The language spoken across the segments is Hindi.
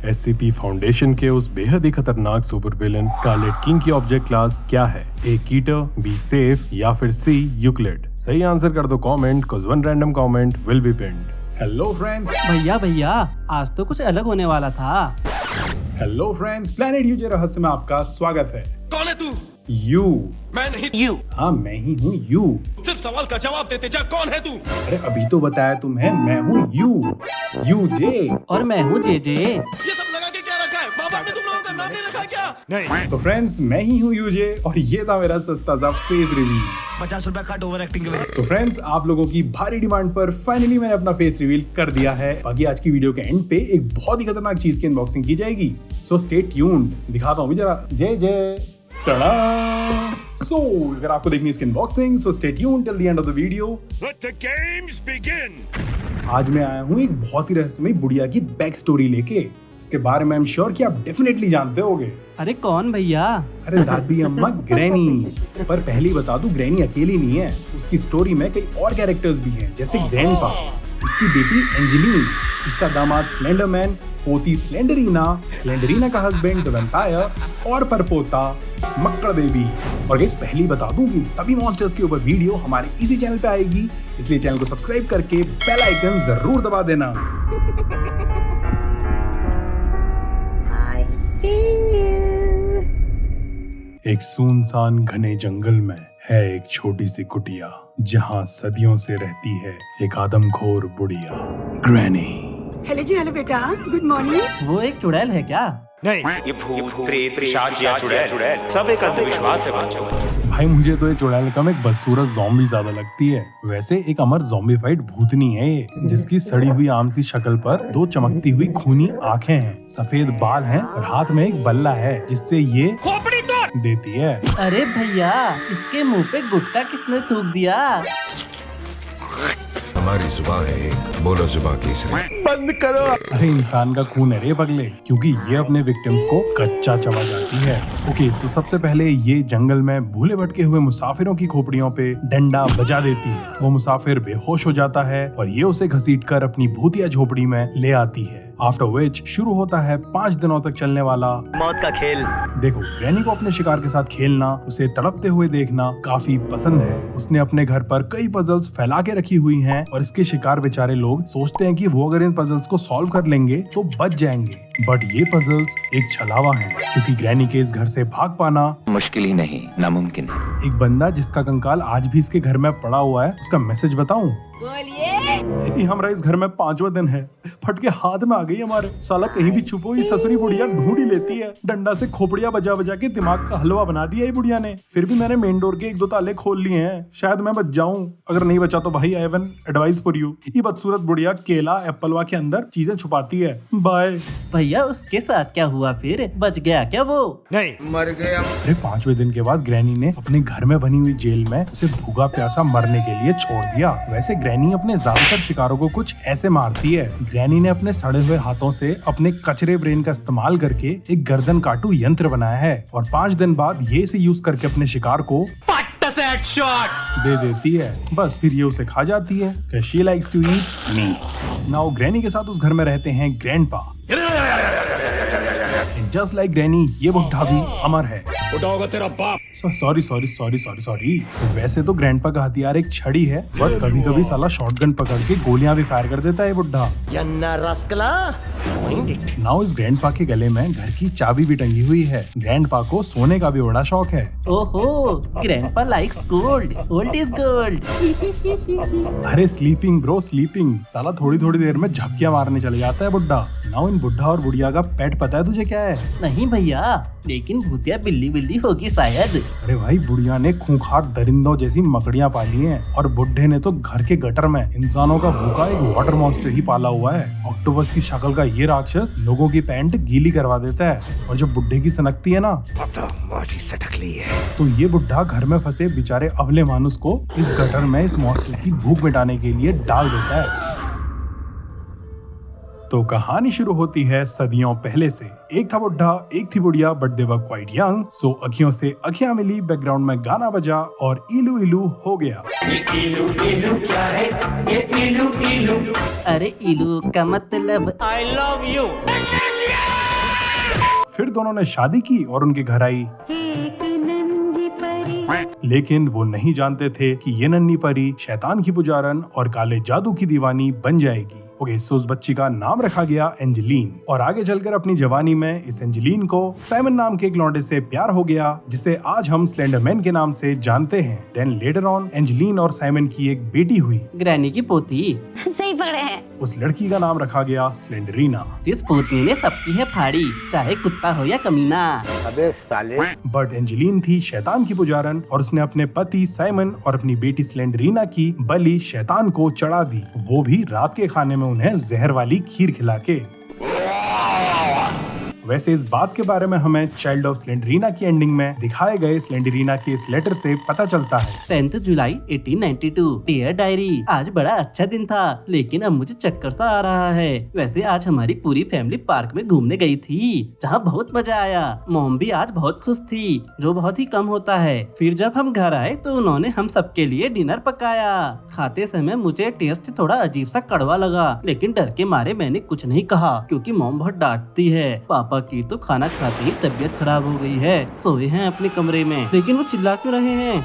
SCP फाउंडेशन के उस बेहद ही खतरनाक सुपर विलन स्कारलेट किंग की ऑब्जेक्ट क्लास क्या है? A कीटर, B सेफ या फिर C यूक्लिड? सही आंसर कर दो comment, cause one random comment will be pinned. Hello friends. भैया आज तो कुछ अलग होने वाला था। हेलो फ्रेंड्स, प्लेनेट यूजे रहस्य में आपका स्वागत है। कौन है तू? यू। मैं नहीं। यू। हाँ मैं ही हूँ यू। सिर्फ सवाल का जवाब देते जा, कौन है तू? अरे अभी तो बताया तुम्हें, मैं हूँ यू जे। और मैं हूँ जे। ये सब लगा के क्या रखा है? माँ बाप ने तुम लोगों का नाम नहीं रखा क्या? नहीं। तो फ्रेंड्स, मैं ही हूँ यूजे और ये था मेरा सस्ता सा फेस रिवील। 50 रुपए कट ओवर एक्टिंग के वजह। तो फ्रेंड्स, आप लोगों की भारी डिमांड पर फाइनली मैंने अपना फेस रिवील कर दिया है। बाकी आज की वीडियो के एंड पे एक बहुत ही खतरनाक चीज की अनबॉक्सिंग की जाएगी, सो स्टे ट्यून्ड। दिखाता हूँ जरा। जय टड़ा। सो अगर आपको देखनी है इसकी unboxing, so stay tuned till the end of the video. Let the games begin. आज मैं आया हूँ एक बहुत ही रहस्यमयी बुढ़िया की बैक स्टोरी लेके। इसके बारे में आई एम श्योर कि आप डेफिनेटली जानते होंगे। अरे कौन भैया? अरे दादी अम्मा ग्रैनी। पर पहले ही बता दूं, ग्रैनी अकेली नहीं है। उसकी स्टोरी में कई और कैरेक्टर्स भी हैं, जैसे ग्रैंडपा, उसकी बेटी एंजेलीन, उसका दामाद स्लेंडरमैन, पोती स्लेंडरीना का हस्बैंड द वैम्पायर और परपोता मक्कड़ बेबी। और गाइस पहले बता दूं कि इन सभी मॉन्स्टर्स के ऊपर वीडियो हमारे इसी चैनल पे आएगी, इसलिए चैनल को सब्सक्राइब करके बेल आइकन जरूर दबा देना। एक सुनसान घने जंगल में है एक छोटी सी कुटिया, जहाँ सदियों से रहती है एक आदमखोर बुढ़िया, ग्रैनी। हेलो जी, हेलो बेटा, गुड मॉर्निंग। वो एक चुड़ैल है क्या? नहीं। ये भूत प्रेत पिशाच या चुड़ैल सब एक अंधविश्वास है बच्चों। भाई मुझे तो ये चुड़ैल कम एक बदसूरत ज़ॉम्बी ज्यादा लगती है। वैसे एक अमर ज़ॉम्बीफाइड भूतनी है ये, जिसकी सड़ी हुई आम सी शक्ल पर दो चमकती हुई खूनी आंखें हैं, सफेद बाल हैं और हाथ में एक बल्ला है जिससे ये खोपड़ी तोड़ देती है। अरे भैया, इसके मुंह पे गुटखा किसने थूक दिया? हमारी जुबान है एक, बोलो जुबान तीसरी। बंद करो। अरे इंसान का खून है रे पगले, क्योंकि ये अपने विक्टिम्स को कच्चा चबा जाती है। ओके, सो सबसे पहले ये जंगल में भूले भटके हुए मुसाफिरों की खोपड़ियों पे डंडा बजा देती है। वो मुसाफिर बेहोश हो जाता है और ये उसे घसीटकर अपनी भूतिया झोपड़ी में ले आती है। आफ्टर विच शुरू होता है 5 दिनों तक चलने वाला मौत का खेल। देखो, ग्रैनी को अपने शिकार के साथ खेलना, उसे तड़पते हुए देखना काफी पसंद है। उसने अपने घर पर कई पजल्स फैला के रखी हुई हैं और इसके शिकार बेचारे लोग सोचते हैं कि वो अगर इन पजल्स को सॉल्व कर लेंगे तो बच जाएंगे। बट ये पजल्स एक छलावा हैं, क्योंकि ग्रैनी के इस घर से भाग पाना मुश्किल ही नहीं, नामुमकिन है। एक बंदा जिसका कंकाल आज भी इसके घर में पड़ा हुआ है, उसका मैसेज बताऊं? बोलिए। हमारा इस घर में 5वां दिन है, फटके हाथ में आ गई हमारे। साला कहीं भी छुपो ये ससुरी बुढ़िया ढूंढ ही लेती है। डंडा से खोपड़िया बजा बजा के दिमाग का हलवा बना दिया ये बुढ़िया ने। फिर भी मैंने मेन डोर के 1-2 ताले खोल लिए हैं, शायद मैं बच जाऊं। अगर नहीं बचा तो भाई I have an advice for you. ये बदसूरत बुढ़िया केला एप्पलवा के अंदर चीजें छुपाती है। बाय। भैया उसके साथ क्या हुआ फिर? बच गया क्या वो? नहीं। मर गया। अरे 5वें दिन के बाद ग्रैनी ने अपने घर में बनी हुई जेल में उसे भूखा प्यासा मरने के लिए छोड़ दिया। वैसे ग्रैनी अपने ज्यादातर शिकारों को कुछ ऐसे मारती है। ग्रैनी ने अपने सड़े हुए हाथों से अपने कचरे ब्रेन का इस्तेमाल करके एक गर्दन काटू यंत्र बनाया है और 5 दिन बाद ये इसे यूज करके अपने शिकार को दे देती है। बस फिर ये उसे खा जाती है। She likes to eat meat. Now granny के साथ उस घर में रहते हैं ग्रैंडपा। जस्ट लाइक ग्रैनी, ये बुढ़ा भी अमर है। उठाओगा तेरा बाप। सॉरी। वैसे तो ग्रैंडपा का हथियार एक छड़ी है, पर कभी कभी साला शॉटगन पकड़ के गोलियां भी फायर कर देता है बुढ़ा। नाउ इस ग्रैंडपा के गले में घर की चाबी भी टंगी हुई है। ग्रैंडपा को सोने का भी बड़ा शौक है। ओहो, grandpa likes gold, old is gold. अरे स्लीपिंग ब्रो, स्लीपिंग। साला थोड़ी थोड़ी देर में झपकियां मारने चले जाता है बुढ़ा। नाउ इन बुढ़ा और बुढ़िया का पेट पता है तुझे क्या है? नहीं भैया, लेकिन भूतिया बिल्ली होगी शायद। अरे भाई, बुढ़िया ने खूंखार दरिंदों जैसी मकड़ियां पाली हैं और बुढ़े ने तो घर के गटर में इंसानों का भूखा एक वाटर मॉन्स्टर ही पाला हुआ है। ऑक्टोपस की शक्ल का ये राक्षस लोगों की पैंट गीली करवा देता है और जब बुढ़े की सनकती है ना, तो ये बुढ़ा घर में फंसे बेचारे अबले मानुस को इस गटर में इस मॉन्स्टर की भूख मिटाने के लिए डाल देता है। तो कहानी शुरू होती है सदियों पहले से। एक था बुढ़ा, एक थी बुढ़िया, but they were quite young. So अखियों से अखियां मिली, बैकग्राउंड में गाना बजा और इलू इलू हो गया। इलू इलू क्या है ये इलू इलू? अरे इलू का मतलब I love you। फिर दोनों ने शादी की और उनके घर आई। लेकिन वो नहीं जानते थे कि ये नन्ही परी शैतान की पुजारन और काले जादू की दीवानी बन जाएगी। ओके, सो उस बच्ची का नाम रखा गया एंजेलीन और आगे चलकर अपनी जवानी में इस एंजेलीन को साइमन नाम के एक लौंडे से प्यार हो गया जिसे आज हम स्लेंडरमैन के नाम से जानते हैं। देन लेटर ऑन एंजेलीन और साइमन की एक बेटी हुई। ग्रैनी की पोती। सही पकड़े हैं। उस लड़की का नाम रखा गया स्लेंडरीना। जिस पोतनी ने सबकी है फाड़ी, चाहे कुत्ता हो या कमीना। बट एंजेलीन थी शैतान की पुजारन और उसने अपने पति साइमन और अपनी बेटी स्लेंडरीना की बलि शैतान को चढ़ा दी, वो भी रात के खाने में उन्हें जहर वाली खीर खिला के। वैसे इस बात के बारे में हमें चाइल्ड ऑफ स्लेंडरीना की एंडिंग में दिखाए गए स्लेंडरीना के इस लेटर से पता चलता है। 10 जुलाई 1892। डियर डायरी, आज बड़ा अच्छा दिन था लेकिन अब मुझे चक्कर सा आ रहा है। वैसे आज हमारी पूरी फैमिली पार्क में घूमने गई थी जहाँ बहुत मजा आया। मॉम भी आज बहुत खुश थी, जो बहुत ही कम होता है। फिर जब हम घर आए तो उन्होंने हम सबके लिए डिनर पकाया। खाते समय मुझे टेस्ट थोड़ा अजीब सा कड़वा लगा, लेकिन डर के मारे मैंने कुछ नहीं कहा क्योंकि मॉम बहुत डांटती है। पापा की तो खाना खाते ही तबीयत खराब हो गई है, सोए हैं अपने कमरे में। लेकिन वो चिल्ला क्यों रहे हैं?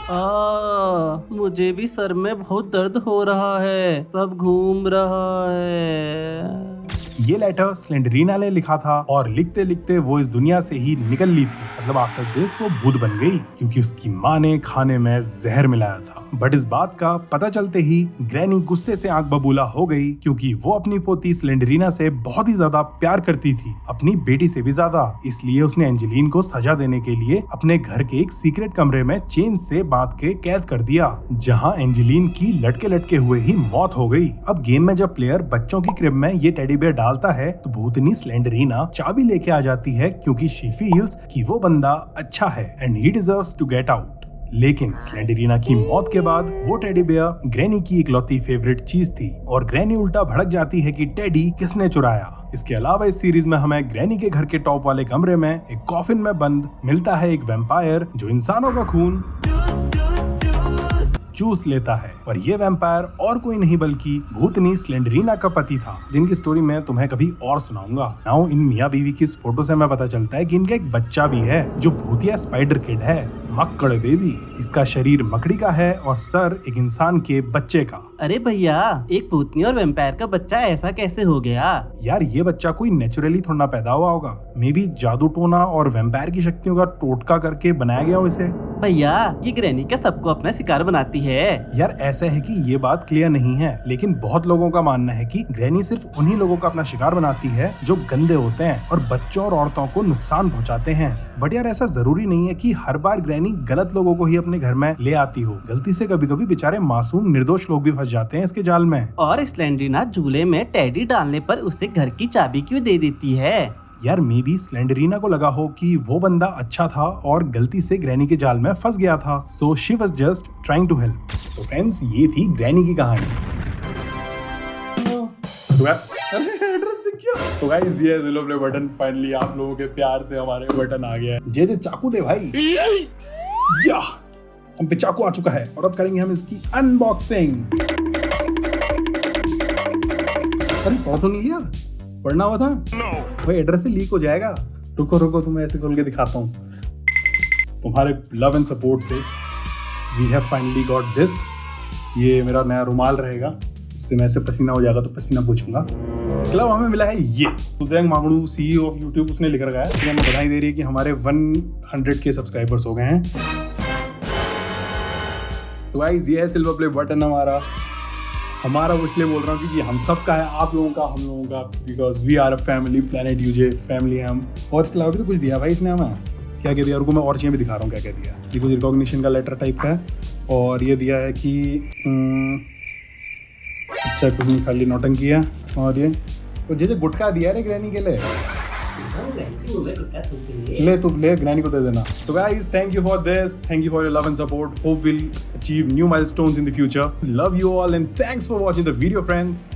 मुझे भी सर में बहुत दर्द हो रहा है, सब घूम रहा है। ये लेटर स्लेंडरीना ने लिखा था और लिखते लिखते वो इस दुनिया से ही निकल ली थी। मतलब आफ्टर दिस वो भूत बन गई क्योंकि उसकी माँ ने खाने में जहर मिलाया था। बट इस बात का पता चलते ही ग्रैनी गुस्से से आंख बबूला हो गई क्योंकि वो अपनी पोती स्लेंडरीना से बहुत ही ज्यादा प्यार करती थी, अपनी बेटी से भी ज्यादा। इसलिए उसने एंजेलीन को सजा देने के लिए अपने घर के एक सीक्रेट कमरे में चेन से बांध के कैद कर दिया, जहाँ एंजेलीन की लटके लटके हुए ही मौत हो गई। अब गेम में जब प्लेयर बच्चों की क्रिब में ये टेडी बेयर डालता है तो भूतनी स्लेंडरीना चाबी लेके आ जाती है क्योंकि शी फील्स कि वो बंदा अच्छा है and he deserves to get out. लेकिन स्लेंडरीना की मौत के बाद वो टेडी बेयर ग्रैनी की इकलौती फेवरेट चीज थी और ग्रैनी उल्टा भड़क जाती है कि टेडी किसने चुराया। इसके अलावा इस सीरीज में हमें ग्रैनी के घर के टॉप वाले कमरे में एक कॉफिन में बंद मिलता है एक वैम्पायर जो इंसानों का खून चूस लेता है और ये वैम्पायर और कोई नहीं बल्कि भूतनी स्लेंडरीना का पति था, जिनकी स्टोरी मैं तुम्हें कभी और सुनाऊंगा। नाउ इन मियां बीवी की इस फोटो से हमें पता चलता है कि इनका एक बच्चा भी है जो भूतिया स्पाइडर किड है, मक्कड़ बेबी। इसका शरीर मकड़ी का है और सर एक इंसान के बच्चे का। अरे भैया, एक भूतनी और वैम्पायर का बच्चा ऐसा कैसे हो गया? यार ये बच्चा कोई नेचुरली थोड़ा पैदा हुआ होगा, मे बी जादू टोना और वैम्पायर की शक्तियों का टोटका करके बनाया गया हो इसे। भैया, ये ग्रैनी क्या सबको अपना शिकार बनाती है? यार ऐसा है कि ये बात क्लियर नहीं है, लेकिन बहुत लोगों का मानना है कि ग्रैनी सिर्फ उन्हीं लोगों का अपना शिकार बनाती है जो गंदे होते हैं और बच्चों और औरतों को नुकसान पहुंचाते हैं। बट यार ऐसा जरूरी नहीं है कि हर बार ग्रैनी गलत लोगों को ही अपने घर में ले आती हो। गलती से कभी कभी बेचारे मासूम निर्दोष लोग भी फंस जाते हैं इसके जाल में। और स्लेंडरीना झूले में टेडी डालने पर उसे घर की चाबी क्यों दे देती है? यार मे बी स्लेंडरीना को लगा हो कि वो बंदा अच्छा था और गलती से ग्रैनी के जाल में फंस गया था, so she was just trying to help. तो फ्रेंड्स, ये थी ग्रैनी की कहानी। तो गाइस ये जिलो प्ले बटन फाइनली आप लोगों के प्यार से हमारे बटन आ गया है। जे चाकू दे भाई, या हम पे चाकू आ चुका है और अब करेंगे हम इसकी अनबॉक्सिंग। अरे पढ़ तो नहीं लिया, पढ़ना हुआ था भाई, एड्रेस से लीक हो जाएगा। रुको रुको, तुम्हें ऐसे खोल के दिखाता हूँ। तुम्हारे लव एंड सपोर्ट से we have finally got this. ये मेरा नया रुमाल रहेगा, इससे मैं ऐसे पसीना हो जाएगा तो पसीना पूछूंगा। इसके अलावा हमें मिला है ये उजैंग मांगड़ू CEO ऑफ यूट्यूब, उसने लिख रखा है, हमें बधाई दे रही है कि हमारे 100K सब्सक्राइबर्स हो गए हैं। तो गाइस ये है सिल्वर प्ले बटन हमारा वो इसलिए बोल रहा हूँ क्योंकि हम सब का है, आप लोगों का, हम लोगों का, because we are a family, planet यूजे फैमिली है हम। और इसके अलावा भी तो कुछ दिया भाई इसने हमें, क्या क्या दिया रुको मैं और चीज़ें भी दिखा रहा हूँ क्या क्या दिया। ये कुछ रिकॉग्निशन का लेटर टाइप का है और ये दिया है कि अच्छा कुछ नहीं, खाली नौटंकी है। और ये तो जैसे गुटखा दिया है ग्रैनी के लिए, ले तू ले ग्रैनी को दे देना। तो guys thank you for this, thank you for your love and support, hope will achieve new milestones in the future. Love you all and thanks for watching the video friends.